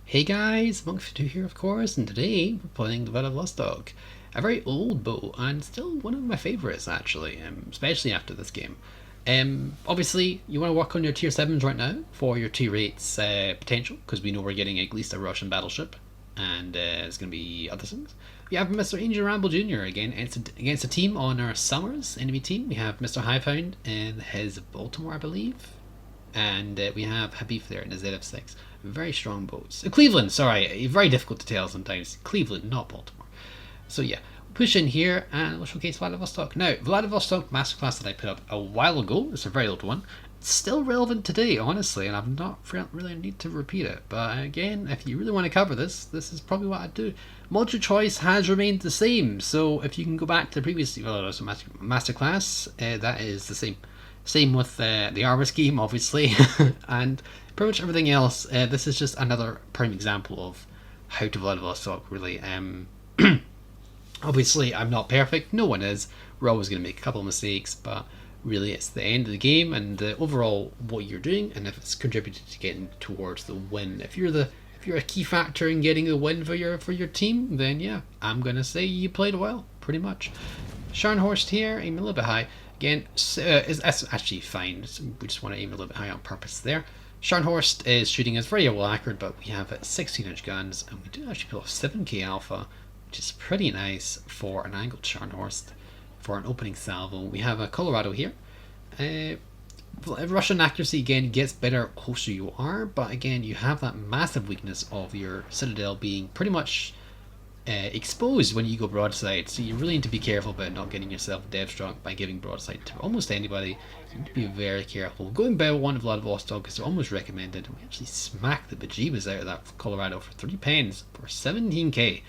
Hey guys, Monk52 here of course, and today we're playing the Vladivostok. A very old boat, and still one of my favourites actually, especially after this game. Obviously, you want to work on your tier 7s right now for your tier 8's potential, because we know we're getting at least a Russian battleship, and there's going to be other things. We have Mr. Angel Ramble Jr. again against a team on our Summers enemy team. We have Mr. Highpound and his Baltimore, I believe, and we have Habib there in the ZF6. Very strong boats. Cleveland, sorry, very difficult to tell sometimes. Cleveland, not Baltimore. So yeah, push in here and we'll showcase Vladivostok. Now, Vladivostok masterclass that I put up a while ago, it's a very old one. It's still relevant today, honestly, and I've not really need to repeat it. But again, if you really want to cover this, this is probably what I'd do. Module choice has remained the same, so if you can go back to the previous masterclass, that is the same. Same with the armor scheme, obviously, and pretty much everything else. This is just another prime example of how to Vladivostok, really. Obviously, I'm not perfect. No one is. We're always going to make a couple of mistakes, but really it's the end of the game and overall what you're doing, and if it's contributed to getting towards the win. If you're a key factor in getting the win for your team, then yeah, I'm going to say you played well, pretty much. Scharnhorst here, aim a little bit high. Again, that's actually fine. We just want to aim a little bit high on purpose there. Scharnhorst is shooting us very well accurate, but we have 16-inch guns, and we do actually pull off 7k alpha, which is pretty nice for an angled Scharnhorst for an opening salvo. We have a Colorado here. Russian accuracy again gets better closer you are, but again you have that massive weakness of your citadel being pretty much exposed when you go broadside, so you really need to be careful about not getting yourself dev struck by giving broadside to almost anybody. You need to be very careful. Going by one of Vladivostok is almost recommended. We actually smacked the bejeebus out of that Colorado for 3 pens for 17k.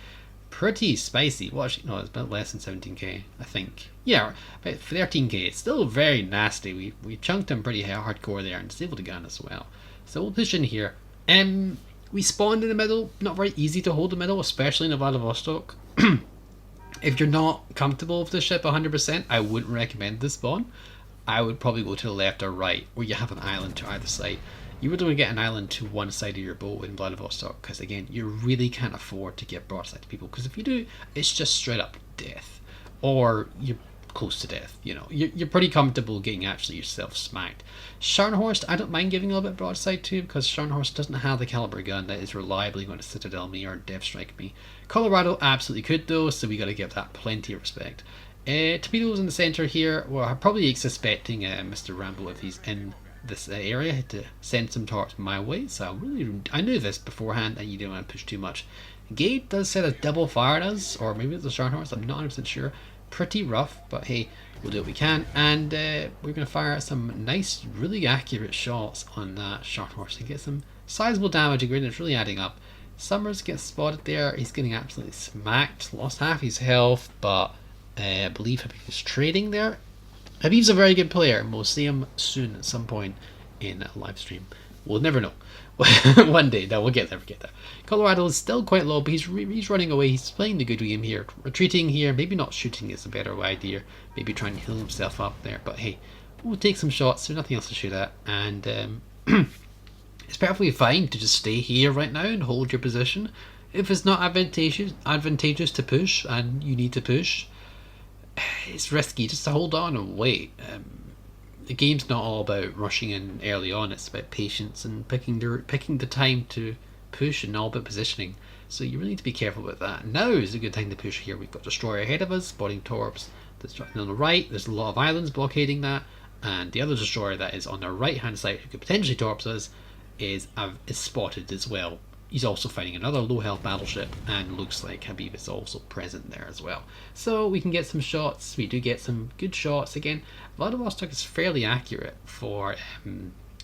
Pretty spicy. Well, actually, no, it's about less than 17k, I think. Yeah, about 13k. It's still very nasty. We chunked him pretty hardcore there and disabled the gun as well. So we'll push in here. We spawned in the middle. Not very easy to hold the middle, especially in the Vladivostok. If you're not comfortable with the ship 100%, I wouldn't recommend this spawn. I would probably go to the left or right, where you have an island to either side. You would only get an island to one side of your boat in Vladivostok, because again, you really can't afford to get broadside to people, because if you do, it's just straight up death. Or you're close to death, you know. You're pretty comfortable getting actually yourself smacked. Scharnhorst, I don't mind giving a little bit broadside to, because Scharnhorst doesn't have the caliber gun that is reliably going to citadel me or dev strike me. Colorado absolutely could though, so we got to give that plenty of respect. Torpedoes in the center here. Well, I'm probably suspecting Mr. Rambo, if he's in this area, to send some torps my way, so I knew this beforehand and you don't want to push too much. Gate does set a double fire at us, or maybe it's a Scharnhorst, I'm not 100% sure. Pretty rough, but hey, we'll do what we can, and we're going to fire some nice, really accurate shots on that Scharnhorst and get some sizable damage. Again, it's really adding up. Summers gets spotted there, he's getting absolutely smacked, lost half his health, but I believe Habib is trading there. Habib's a very good player, and we'll see him soon at some point in a live stream. We'll never know. One day, no, we'll get there, Colorado is still quite low, but he's running away. He's playing the good game here. Retreating here, maybe not shooting is a better idea. Maybe trying to heal himself up there, but hey, we'll take some shots. There's nothing else to shoot at, and it's perfectly fine to just stay here right now and hold your position. If it's not advantageous to push, and you need to push, it's risky just to hold on and wait. The game's not all about rushing in early on, it's about patience and picking the time to push and all about positioning. So you really need to be careful with that. Now is a good time to push here. We've got Destroyer ahead of us, spotting torps. That's on the right, there's a lot of islands blockading that, and the other Destroyer that is on the right hand side, who could potentially torps us, is spotted as well. He's also fighting another low health battleship, and looks like Habib is also present there as well. So we can get some shots. We do get some good shots. Again, Vladivostok is fairly accurate for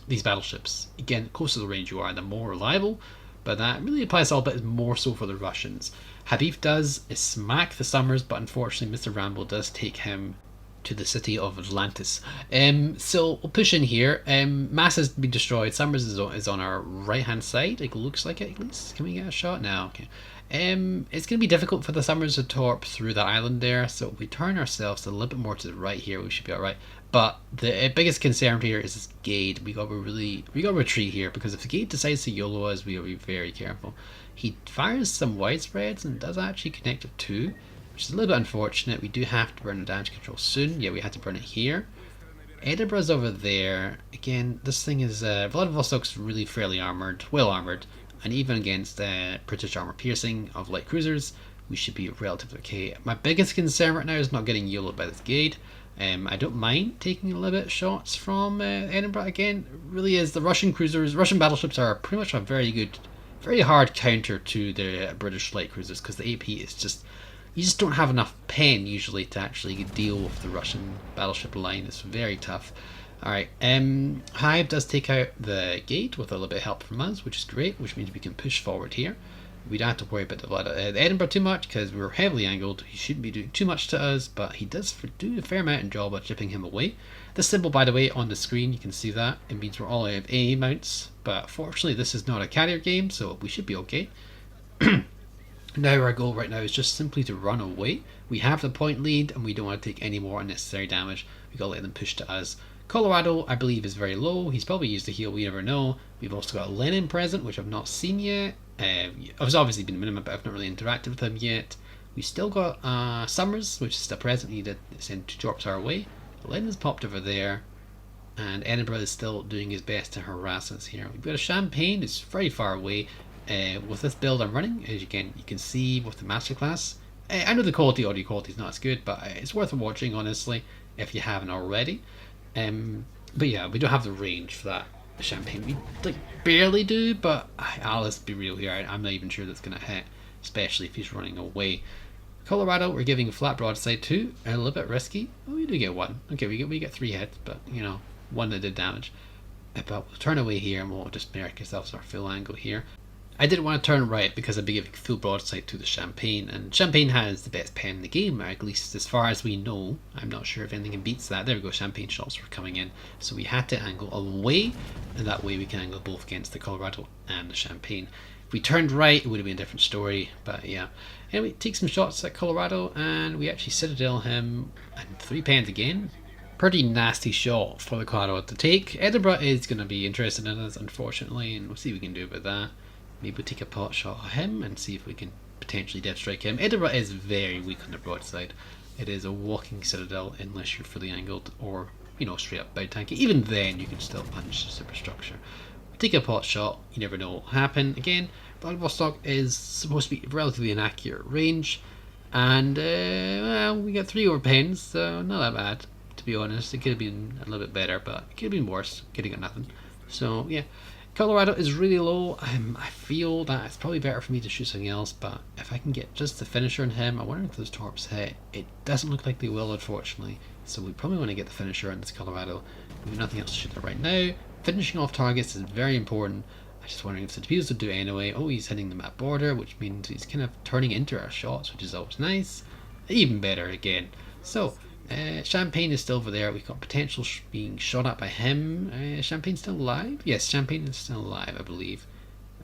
these battleships. Again, the closer to the range you are, the more reliable, but that really applies a little bit more so for the Russians. Habib does smack the Summers, but unfortunately Mr. Rambo does take him to the city of Atlantis. So we'll push in here. Mass has been destroyed. Summers is on our right hand side. It looks like it, at least. Can we get a shot now? Okay. It's going to be difficult for the Summers to torp through the island there, so if we turn ourselves a little bit more to the right here, we should be alright. But the biggest concern here is this gate. We got to retreat here, because if the gate decides to YOLO us, we gotta be very careful. He fires some widespreads and does actually connect it too, which is a little bit unfortunate. We do have to burn the damage control soon. Yeah, we had to burn it here. Edinburgh's over there. Again, this thing is Vladivostok's really fairly armored, well armored, and even against British armor piercing of light cruisers, we should be relatively okay. My biggest concern right now is not getting YOLO'd by this gate. I don't mind taking a little bit shots from Edinburgh again. It really is. The Russian cruisers, Russian battleships are pretty much a very hard counter to the British light cruisers, because the AP is just, you just don't have enough pen usually to actually deal with the Russian battleship line. It's very tough. Alright, Hive does take out the gate with a little bit of help from us, which is great, which means we can push forward here. We don't have to worry about the Edinburgh too much, because we're heavily angled. He shouldn't be doing too much to us, but he does do a fair amount of job of chipping him away. This symbol, by the way, on the screen, you can see that. It means we're all out of AA mounts, but fortunately this is not a carrier game, so we should be okay. Now our goal right now is just simply to run away. We have the point lead, and we don't want to take any more unnecessary damage. We gotta let them push to us. Colorado, I believe, is very low. He's probably used a heal, we never know. We've also got Lenin present, which I've not seen yet. I've obviously been a minimum, but I've not really interacted with him yet. We still got Summers, which is still present. We need to send 2 drops our way. Lenin's popped over there, and Edinburgh is still doing his best to harass us here. We've got a Champagne, it's very far away. With this build I'm running, as you can see with the masterclass. I know the audio quality is not as good, but it's worth watching, honestly, if you haven't already. But yeah, we don't have the range for that Champagne. We like barely do, but let's be real here. I'm not even sure that's gonna hit, especially if he's running away. Colorado, we're giving a flat broadside too, a little bit risky. Oh, we do get 1. Okay, we get 3 hits, but you know, 1 that did damage. But we'll turn away here, and we'll just mark ourselves our full angle here. I didn't want to turn right because I'd be giving full broadside to the Champagne, and Champagne has the best pen in the game, at least as far as we know. I'm not sure if anything beats that. There we go, Champagne shots were coming in, so we had to angle away, and that way we can angle both against the Colorado and the Champagne. If we turned right, it would have been a different story, but yeah. Anyway, take some shots at Colorado, and we actually citadel him, and 3 pens again. Pretty nasty shot for the Colorado to take. Edinburgh is going to be interested in us, unfortunately, and we'll see what we can do about that. Maybe we'll take a pot shot at him and see if we can potentially dead strike him. Edinburgh is very weak on the broadside. It is a walking citadel unless you're fully angled or, you know, straight up bow tanky. Even then you can still punch the superstructure. Take a pot shot, you never know what will happen. Again, Vladivostok is supposed to be relatively an accurate range, and well, we got 3 overpens, so not that bad, to be honest. It could have been a little bit better, but it could have been worse. Could have got nothing. So yeah. Colorado is really low. I feel that it's probably better for me to shoot something else, but if I can get just the finisher on him, I wonder if those torps hit. It doesn't look like they will, unfortunately, so we probably want to get the finisher on this Colorado. We have nothing else to shoot at right now. Finishing off targets is very important. I'm just wondering if the torpedoes will do it anyway. Oh, he's hitting the map border, which means he's kind of turning into our shots, which is always nice. Even better again. So, Champagne is still over there. We've got potential being shot at by him. Champagne's still alive? Yes, Champagne is still alive, I believe.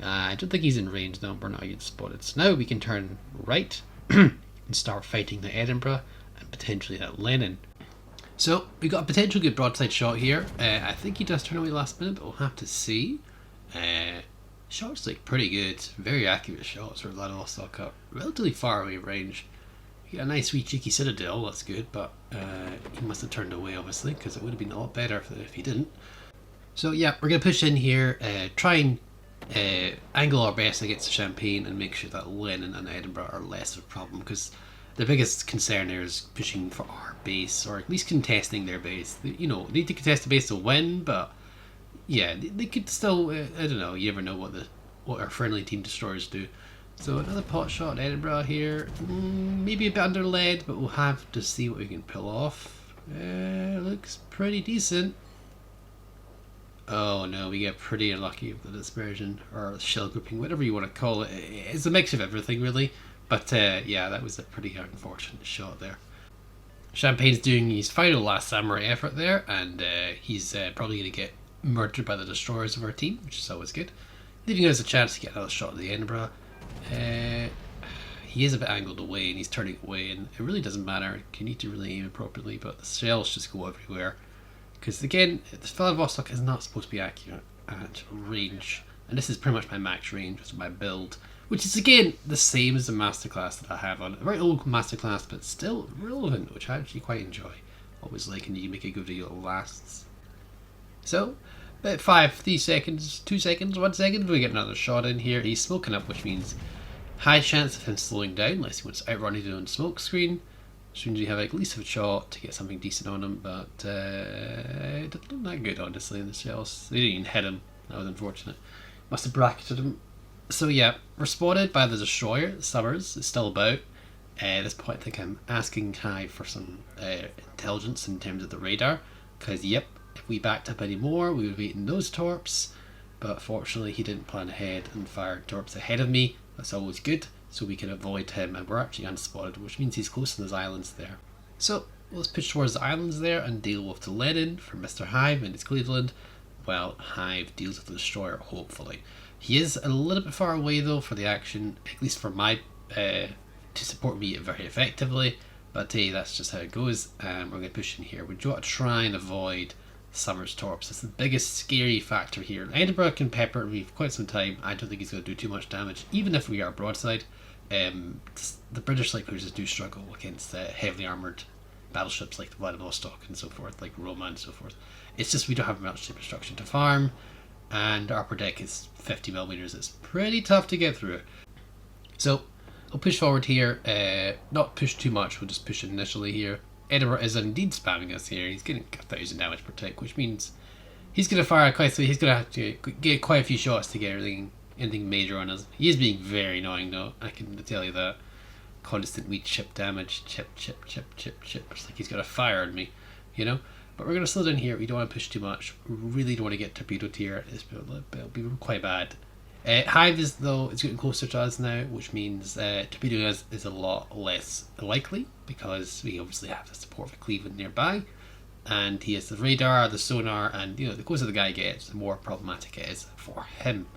I don't think he's in range though. We're not yet spotted. So now we can turn right and start fighting the Edinburgh and potentially that Lenin. So we got a potential good broadside shot here. I think he does turn away last minute, but we'll have to see. Shots like pretty good, very accurate shots for Vladivostok up relatively far away range. You get a nice wee cheeky citadel, that's good, but he must have turned away obviously, because it would have been a lot better if he didn't. So yeah, we're going to push in here, try and angle our best against the Champagne and make sure that Lenin and Edinburgh are less of a problem, because the biggest concern there is pushing for our base, or at least contesting their base. You know, they need to contest the base to win, but yeah, they could still, I don't know, you never know what our friendly team destroyers do. So another pot shot at Edinburgh here, maybe a bit under lead, but we'll have to see what we can pull off. Looks pretty decent. Oh no, we get pretty unlucky with the dispersion, or shell grouping, whatever you want to call it. It's a mix of everything really, but yeah, that was a pretty unfortunate shot there. Champagne's doing his final last samurai effort there, and he's probably going to get murdered by the destroyers of our team, which is always good, leaving us a chance to get another shot at the Edinburgh. He is a bit angled away and he's turning away, and it really doesn't matter. You need to really aim appropriately, but the shells just go everywhere. Because again, this Vladivostok is not supposed to be accurate at range. And this is pretty much my max range with my build. Which is again the same as the masterclass that I have on. A very old masterclass, but still relevant, which I actually quite enjoy. Always like when you make a good video that lasts. So, about 3 seconds, 2 seconds, 1 second, we get another shot in here. He's smoking up, which means high chance of him slowing down unless he wants to outrun his own smoke screen. As soon as you have at least a shot to get something decent on him, but it didn't look that good honestly in the shells. They didn't even hit him. That was unfortunate. Must have bracketed him. So yeah, we're spotted by the destroyer. Summers is still about. At this point I think I'm asking Kai for some intelligence in terms of the radar. Because yep, if we backed up any more we would be eating those torps. But fortunately he didn't plan ahead and fired torps ahead of me. That's always good, so we can avoid him, and we're actually unspotted, which means he's close to those islands there. So let's push towards the islands there and deal with the Lenin for Mr. Hive and his Cleveland, while Hive deals with the destroyer, hopefully. He is a little bit far away though for the action, at least for my to support me very effectively, but hey, that's just how it goes. We're going to push in here. We do want to try and avoid Summers torps. It's the biggest scary factor here. Edinburgh can pepper me for quite some time. I don't think he's going to do too much damage, even if we are broadside. The British light cruisers do struggle against heavily armoured battleships like the Vladivostok and so forth, like Roma and so forth. It's just we don't have much infrastructure to farm, and our upper deck is 50mm. It's pretty tough to get through it. So I'll push forward here, not push too much, we'll just push initially here. Edinburgh is indeed spamming us here. He's getting 1,000 damage per tick, which means he's going to fire quite. So he's going to have to get quite a few shots to get anything major on us. He is being very annoying though. I can tell you that. Constant weak chip damage, chip. It's like he's got a fire on me, you know. But we're going to slow down here. We don't want to push too much. We really don't want to get torpedoed here. It'll be quite bad. Hive is though it's getting closer to us now, which means torpedoing us is a lot less likely because we obviously have the support of Cleveland nearby, and he has the radar, the sonar, and you know the closer the guy gets, the more problematic it is for him.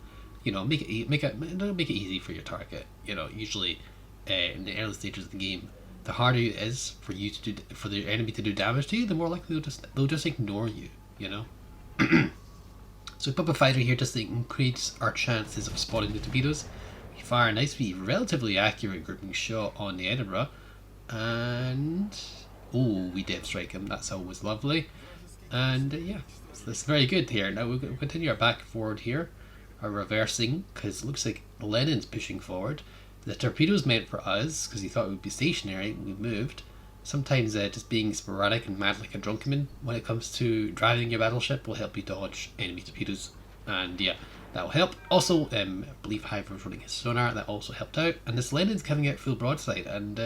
You know, make it easy for your target. You know, usually in the early stages of the game, the harder it is for you to do for the enemy to do damage to you, the more likely they'll just ignore you. You know. So we put a fighter here just to increase our chances of spotting the torpedoes. We fire a nice wee, relatively accurate grouping shot on the Edinburgh, and oh, we dev strike him. That's always lovely. And yeah, so that's very good here. Now we'll continue our back and forward here, our reversing, because it looks like Lenin's pushing forward. The torpedo's meant for us because he thought it would be stationary. We moved. Sometimes just being sporadic and mad like a drunken when it comes to driving your battleship will help you dodge enemy torpedoes, and yeah, that will help. Also, I believe Hive was running his sonar, that also helped out, and this Lenin's coming out full broadside, and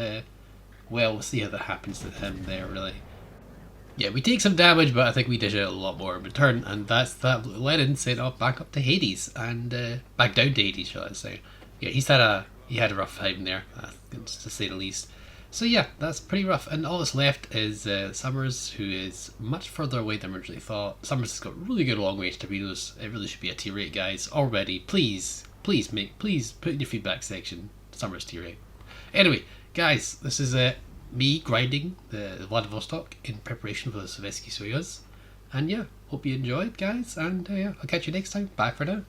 well, we'll see how that happens to him there really. Yeah, we take some damage, but I think we dish out a lot more in return, and that's that Lenin sent off back up to Hades, and back down to Hades, shall I say. Yeah, he had a rough time there, to say the least. So yeah, that's pretty rough, and all that's left is Summers, who is much further away than originally thought. Summers has got really good long range torpedoes. It really should be a tier 8, guys. Already, please put in your feedback section Summers tier 8. Anyway, guys, this is me grinding the Vladivostok in preparation for the Sovietsky Soyuz, and yeah, hope you enjoyed, guys, and yeah, I'll catch you next time. Bye for now.